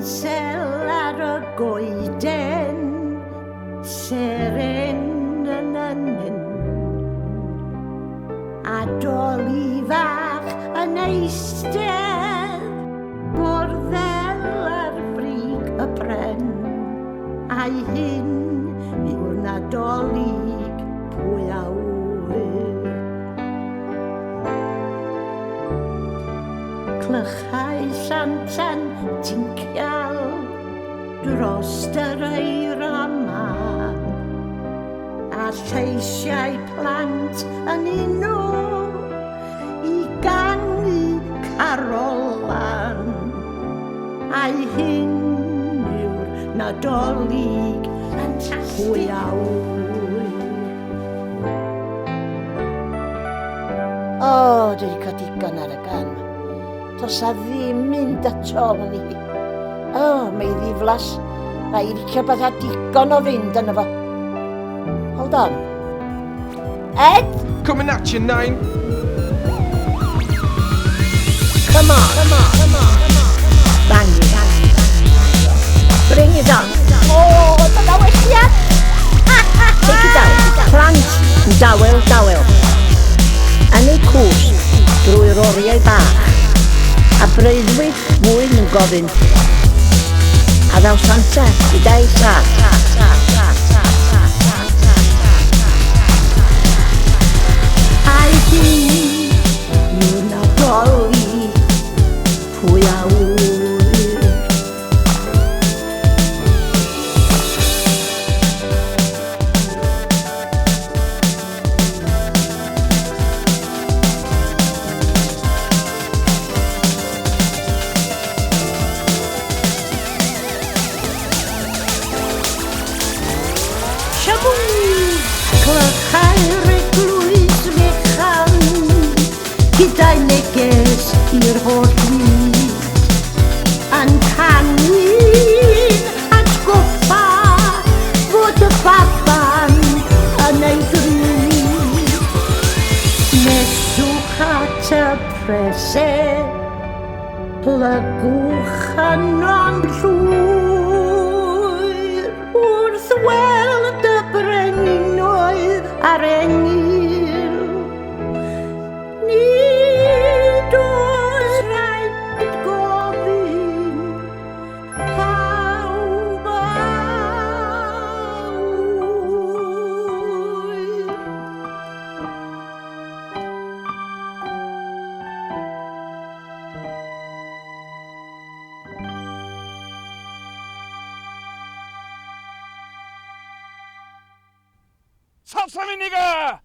Ensel ar y goeden, seren yn ynyn. A doli fach yn eistedd, mor fel ar frig y pren. A'i hyn yw'r nadolig pwy a wyr. Clychau llantan tincial dros yr eira man, a lleisiau plant yn uno i gangu carolan. A'i hyn yw'r nadolig pwy a wyr. O, dwi wedi cael digon ar y gan. Does a ddim mynd ato hynny. O, mae i ddiflas. Rai i licio beth a digon o fynd yna fo. Hold on. Ed? Coming at you, Nain. Come on, come on, come on, come on. Bang it, bang it. Bring it on. O, dyna westiad. Take it down. Plant yn dawel, dawel. Yn ei cws drwy'r oriau bach. A breuddwyd mwyn yn gofyn. A ddaw Santa i dau sa. A'i hyn yw'r nadolig pwy a wyr. Clychau'r eglwys fechan gyda'i neges i'r holl byd, yn canwyn atgoffa fod y baban yn ei ddrwyd. Neswch at y presau, plygwch yno'n llwyr wrth weld y brenhinoedd ar engil. Nid oes rhaid gofyn pawb a wyr. Salsa miniga!